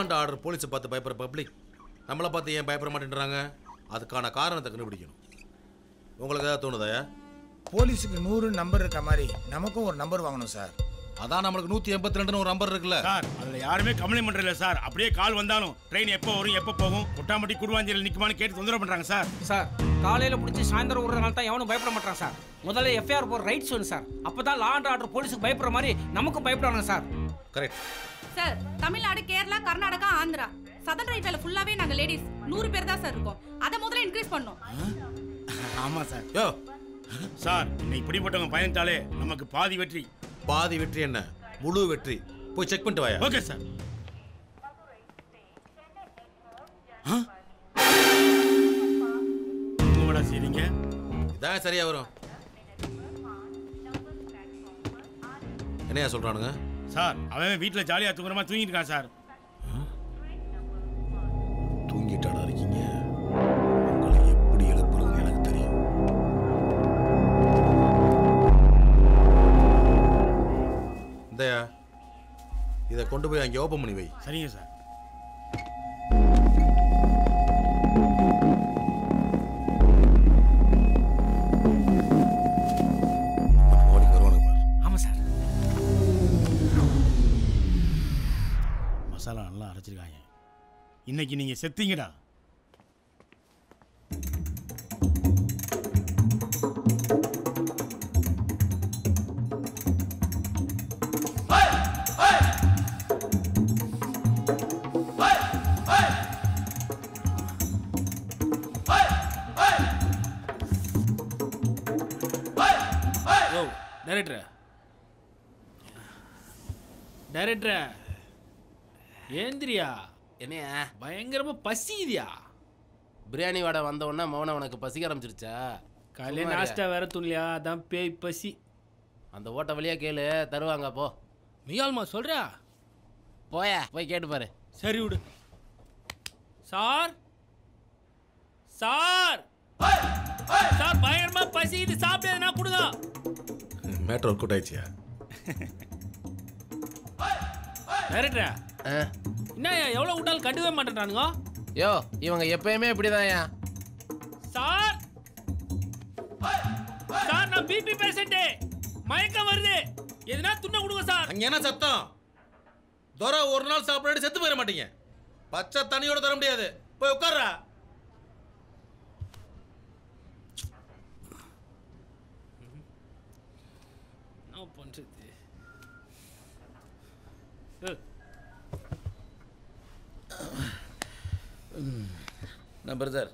And order போலீஸை பார்த்து பயப்படுற பப்ளிக் நம்மளை பார்த்து ஏன் பயப்பட மாட்டேன்றாங்க? அதுக்கான காரணத்தை கண்டுபிடிக்கணும். உங்களுக்கு ஏதாவது தோணுதாயா? போலீஸுக்கு 100 நம்பர் இருக்க மாதிரி நமக்கும் ஒரு நம்பர் வாங்கணும் சார். அதான் நம்மளுக்கு 182 ஒரு நம்பர் இருக்குல்ல சார். அதில் யாருமே கம்ப்ளைண்ட் பண்ணுறதில்ல சார். அப்படியே கால் வந்தாலும் ட்ரெயின் எப்போ வரும் எப்போ போகும் கொட்டாம்பட்டி குடுவாஞ்சியில் நிற்குமான்னு கேட்டு தொந்தரவு பண்ணுறாங்க சார். சார் காலையில் பிடிச்சி சாயந்தரம் விடுறதுனால தான் எவனும் பயப்பட மாட்டான் சார். முதல்ல எஃப்ஐஆர் போகிற ரைட்ஸ் வேணும் சார். அப்போ தான் லா அண்ட் ஆர்டர் போலீஸுக்கு பயப்படுற மாதிரி நமக்கும் பயப்படணும் sir. Correct sir. Tamil Nadu, Kerala, Karnataka, Andhra southern ரைட்ல ஃபுல்லாவே நாங்க லேடிஸ் 100 பேர் தான் சார் இருக்கோம். அதை முதல்ல இன்க்ரீஸ் பண்ணோம். ஆமாம் சார். யோ சார் இன்னைக்கு இப்படிப்பட்டவங்க பயந்துட்டாலே நமக்கு பாதி வெற்றி. பாதி வெற்றி என்ன, முழு வெற்றி. போய் செக் பண்ணிட்டு வாயா. Okay sir. உங்களோட சரிங்க இதான் சரியா வரும். என்னையா சொல்றானுங்க? சார் அவன் வீட்டில் ஜாலியாக தூங்குற மாதிரி தூங்கிட்டு இருக்கான் சார். தூங்கிட்டாடா இருக்கீங்க? உங்களை எப்படி எழுப்புறதுன்னு எனக்கு தெரியும். இதையா இதை கொண்டு போய் அங்கே ஓப்பன் பண்ணி வை. சரிங்க சார். ஆமாம் சார். மசாலா நல்லா அரைச்சிருக்காங்க. இன்னைக்கு நீங்க செத்தீங்கடா. டைரக்டர் ஏந்திரியா. என்னையா பயங்கரமா பசிதியா? பிரியாணி வாடை வந்த உடனே மௌன உனக்கு பசிக்க ஆரம்பிச்சிருச்சா? காலையில் நாஸ்டா வேற துணியா? அதான் பேய் பசி. அந்த ஓட்ட வழியா கேளு, தருவாங்க. போ. மியால்மா சொல்றா? போயா போய் கேட்டு பாரு. சரி விடு. சார் சார் சார் பயங்கரமா பசி. இது சாப்பிட்டதுனா கொடுங்க. மேட்டர் ஒர்க் அவுட் ஆயிடுச்சியா? டைரக்டரா என்னய்யா எவ்வளோ விட்டாலும் கண்டுக்கவே மாட்டேன்றானுங்க. யோ இவங்க எப்பயுமே இப்படிதான்யா. சார் சார் நான் பிபி பேஷண்ட், மயக்கம் வருது. எதுனா துண்ண கொடுங்க சார். அங்க என்ன சத்தம்? தோரா ஒரு நாள் சாப்பிடாட்டி செத்து போயிட மாட்டீங்க. பச்சை தண்ணியோட தர முடியாது. போய் உட்கார்றா. என்ன பண்றது? நான் பிரதர்,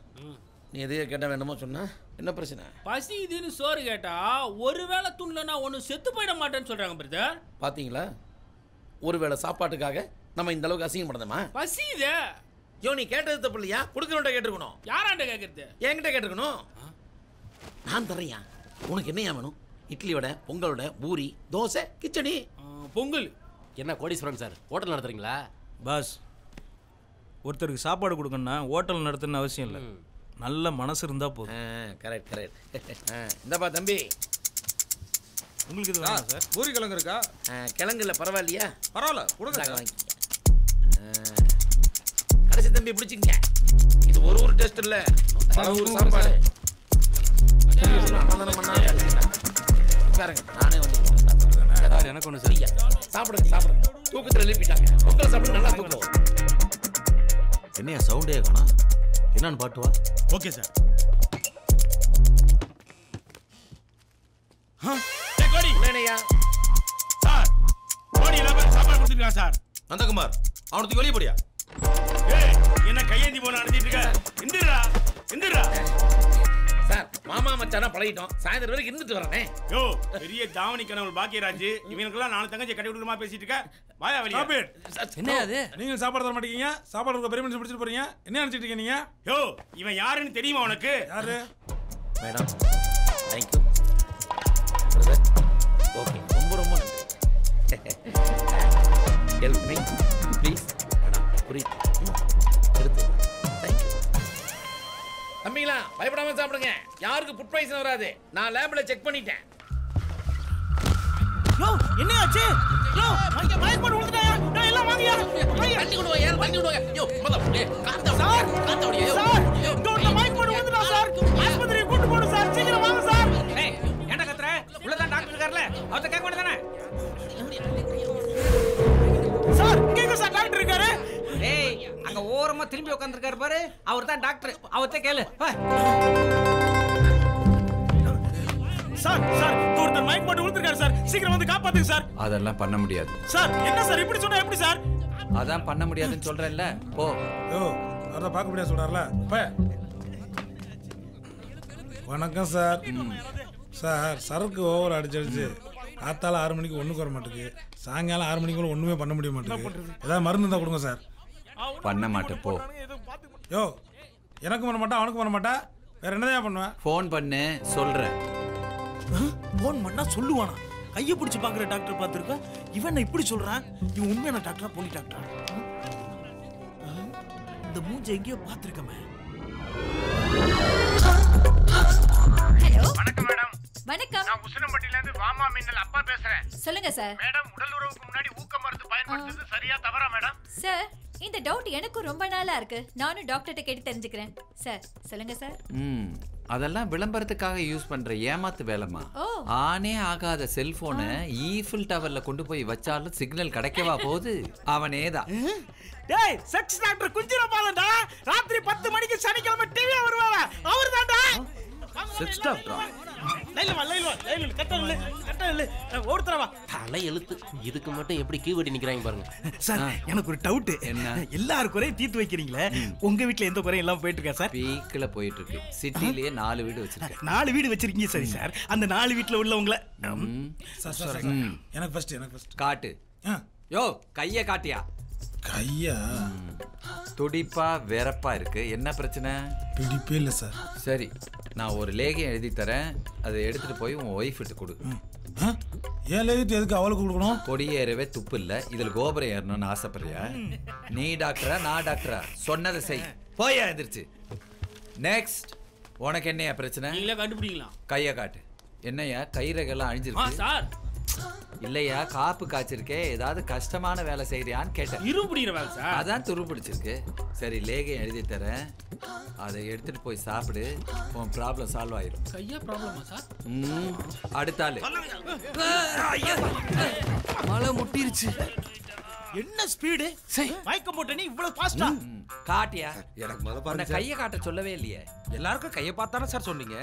நீ எதையோ கேட்டால் வேணுமோ சொன்னா என்ன பிரச்சனை? பசி இதுன்னு சோறு கேட்டா ஒருவேளை துண்ணலன்னா ஒன்று செத்து போயிட மாட்டேன்னு சொல்றாங்க பிரதர். பார்த்தீங்களா, ஒருவேளை சாப்பாட்டுக்காக நம்ம இந்த அளவுக்கு அசிங்கப்படுதமா? பசி இதே. யோ நீ கேட்டது தப்பு இல்லையா? கொடுக்கணும்ட்ட கேட்டுருக்கணும். யாராண்ட கேட்கறது? என்கிட்ட கேட்டுருக்கணும். நான் தர்றேன். உனக்கு என்னையா வேணும்? இட்லி வடை, பொங்கல் வடை, பூரி, தோசை, கிச்சடி. பொங்கல். என்ன கோடீஸ்வரன் சார், ஹோட்டல் நடத்துறீங்களா? பாஸ், ஒருத்தருக்கு சாப்பாடு கொடுக்கணும்னா ஹோட்டல் நடத்தணும்னு அவசியம் இல்லை. நல்ல மனசு இருந்தால் போதும். Correct correct. இந்தப்பா தம்பி, உங்களுக்கு இது வேணும் சார்? பூரி கிழங்கு இருக்கா? கிழங்கு இல்லை, பரவாயில்லையா? பரவாயில்ல கொடுங்க. கடைசி தம்பி பிடிச்சிங்க. இது ஒரு டேஸ்ட் இல்லை, ஒரு சாப்பாடு. பாருங்க, நானே வந்து எனக்கு ஒன்று சரி. சாப்பிடுங்க சாப்பிடுங்க. தூக்கத்தில் எழுப்பிட்டாங்க. பொங்கல் சாப்பிட்டு நல்லா தூக்கம். என்னையா சவுண்டே காணா? என்னன்னு பாட்டுவா? Okay sir. சார் கோடி எல்லாம் சாப்பாடு கொடுத்துருக்கான் சார். நந்தகுமார், அவனுக்கு வெளியே போடியா? என்ன கையேந்தி போன அனுப்பிட்டு இருக்க? எந்திரா எந்திரா. சார் மாமா மச்சானா பழகிட்டோம். சாயந்தரம் வரைக்கும் இருந்துட்டு வரனே. யோ பெரிய தாவணி கனவு பாக்கியராஜ், இவனுக்கெல்லாம் நாலு தங்கச்சி கட்டி விடுமா பேசிட்டு இருக்க. வாயா வெளியே. என்ன அது? நீங்க சாப்பாடு தர மாட்டீங்க, சாப்பாடு இருக்க பெரிய மனுஷன் பிடிச்சிட்டு போறீங்க. என்ன நினைச்சிட்டு இருக்கீங்க நீங்க? யோ இவன் யாருன்னு தெரியுமா உனக்கு? யாரு? Madam thank you brother. ஓகே, ரொம்ப ரொம்ப நன்றி. Help me please. மேடம் புரியுது. எடுத்து தேங்க்யூ. தம்பிங்களா பயப்படாம சாப்பிடுங்க. யாருக்கு ஃபுட் பாய்சன் வராது. நான் லேப்ல செக் பண்ணிட்டேன். யோ என்ன ஆச்சு? யோ மயக்க போட்டு விழுந்துட்டா. நான் எல்லாம் சீக்கிரம் வாங்கயா தண்ணி கொண்டு வாங்க தண்ணி கொண்டு வாங்க யோ காத்தா சார் காத்தா சார் இங்க ஒரு மைக் போடு வந்துடா சார் ஆஸ்பத்திரிக்கு கூட்டி போடு சார் சீக்கிரம் வாங்க சார் ஏய் ஏன்டா கத்துற உள்ள தான் டாக்டர் இருக்கார்ல அவர்ட்ட கேட்க வேண்டியதானே சார் கேங்க சார் டாக்டர் இருக்காரு ஏய் அங்க ஓரமா திரும்பி உட்கார்ந்திருக்காரு பாரு அவர் தான் டாக்டர் அவர்ட்ட கேளு சார் சார் ஒருத்தர் மைக் போட்டு விழுந்திருக்காரு சார் சீக்கிரம் வந்து காப்பாத்துங்க சார் அதெல்லாம் பண்ண முடியாது சார் என்ன சார் இப்படி சொன்னா எப்படி சார் அதான் பண்ண முடியாதுன்னு சொல்றேன்ல போ யோ அத பார்க்க முடியாது சொல்றாருல போ. வணக்கம் சார். சார் சரக்கு ஓவர் அடிச்சு காத்தால 6 மணிக்கு ஒண்ணுக்கு வர மாட்டேங்குது, சாயங்காலம் 6 மணிக்குள்ள ஒண்ணுமே பண்ண முடிய மாட்டேங்குது. ஏதாவது மருந்து இருந்தா கொடுங்க சார். பண்ண மாட்டேன் போ. யோ எனக்கு பண்ண மாட்டா அவனுக்கு பண்ண மாட்டா வேற என்னதான் பண்ணுவேன்? ஃபோன் பண்ணு சொல்றேன். ஃபோன் பண்ணா சொல்லுவானா? கையை பிடிச்சி பாக்குற டாக்டர் பார்த்துருக்கா, இவன் இப்படி சொல்றான். இவன் உண்மையான டாக்டரா போலி டாக்டரா? இந்த மூஞ்ச எங்கேயோ பார்த்துருக்கமே. ஹலோ வணக்கம் மேடம். வணக்கம். நான் உசிலம்பட்டில இருந்து வாமா மின்னல் அப்பா பேசுறேன். சொல்லுங்க சார். மேடம், உடல் உறவுக்கு முன்னாடி ஊக்க மருந்து பயன்படுத்துறது சரியா தவறா மேடம்? சார் இந்த டவுட் எனக்கும் ரொம்ப நாளா இருக்கு. நானும் டாக்டர்ட்ட கேட்டு தெரிஞ்சுக்கிறேன். சார் சொல்லுங்க சார். அதெல்லாம் விளம்பரத்துக்காக யூஸ் பண்ற ஏமாத்து வேலைமா. ஆனே ஆகாத செல்போனை ஈஃபில் டவர்ல கொண்டு போய் வச்சாலும் சிக்னல் கிடைக்கவா போகுது? அவனேதான். டேய் செக்ஸ் டாக்டர் குஞ்சிரபாலன்டா. ராத்திரி 10 மணிக்கு சனிக்கிழமை டிவில வருவாரா? அவர்தான்டா. செக்ஸ் டாக்டரா? லைல கட்டல ஓடுறவா. தலை எழுத்து. இதுக்கு மட்டும் எப்படி கீவடி நிக்கறாங்க பாருங்க. சார் எனக்கு ஒரு டவுட். என்ன? எல்லாரும் குறையும் தீர்த்து வைக்கிறீங்களே, உங்க வீட்ல எந்த குறையும் எல்லாம் போயிட்டு இருக்கா சார்? பீக்ல போயிட்டு இருக்கு. சிட்டிலேயே 4 வீடு வச்சிருக்கேன். 4 வீடு வச்சிருக்கீங்க. சரி சார், அந்த 4 வீட்ல உள்ளவங்கள சார் எனக்கு ஃபர்ஸ்ட் காட்டு. யோ கைய காட்டியா? கையா துடிப்பா வெறப்பா இருக்கு. என்ன பிரச்சனை? பிடிப்பே இல்லை சார். சரி, நான் ஒரு லேகியம் எழுதி தரேன், அதை எடுத்துட்டு போய் உன் ஒய்ஃப்ட்டு கொடு. ஏன் லேகிட்டு எதுக்கு அவளுக்கு கொடுக்கணும்? கொடியேறவே துப்பு இல்லை, இதில் கோபுரம் ஏறணும்னு ஆசைப்படுறியா? நீ டாக்டரா நான் டாக்டரா? சொன்னதை செய். போய் எழுந்திருச்சு. நெக்ஸ்ட். உனக்கு என்னையா பிரச்சனை? நீங்களே கண்டுபிடிக்கலாம். கையை காட்டு. என்னையா கைரகெல்லாம் அழிஞ்சிருக்கு? சார் இல்லையா காப்பு காய்ச்சிருக்கே, ஏதாவது கஷ்டமான வேலை செய்யறியான்னு கேட்டேன். இருபுடிக்கிற வேலை சார். அதான் துரு பிடிச்சிருக்கு. சரி லேகியம் எழுதி தரேன், அதை எடுத்துட்டு போய் சாப்பிடு, உன் ப்ராப்ளம் சால்வ் ஆயிரும். கையா ப்ராப்ளமா சார்? அடுத்த ஆளு. மழை முட்டிருச்சு. என்ன ஸ்பீடு? மயக்கம் போட்ட நீ இவ்வளவு ஃபாஸ்டா? காட்டியா? எனக்கு முதல்ல பாருங்க. கையை காட்ட சொல்லவே இல்லையே. எல்லாருக்கும் கையை பார்த்தானே சார் சொன்னீங்க.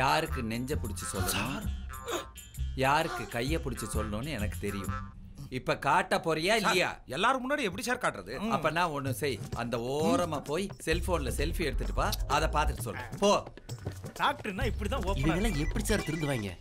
யாருக்கு நெஞ்ச பிடிச்சி சொல்லணும், யாருக்கு கையை பிடிச்சி சொல்லணும்னு எனக்கு தெரியும். இப்ப காட்ட போறியா இல்லையா? எல்லாரும் முன்னாடி எப்படி சார் காட்டுறது? அப்ப நான் ஒண்ணு செய், அந்த ஓரமா போய் செல்போன்ல செல்ஃபி எடுத்துட்டு பா, அதை பார்த்துட்டு சொல்லு. போ. டாக்டர்னா இப்படிதான் ஓபன். இதெல்லாம் எப்படி சார் திருந்துவாங்க?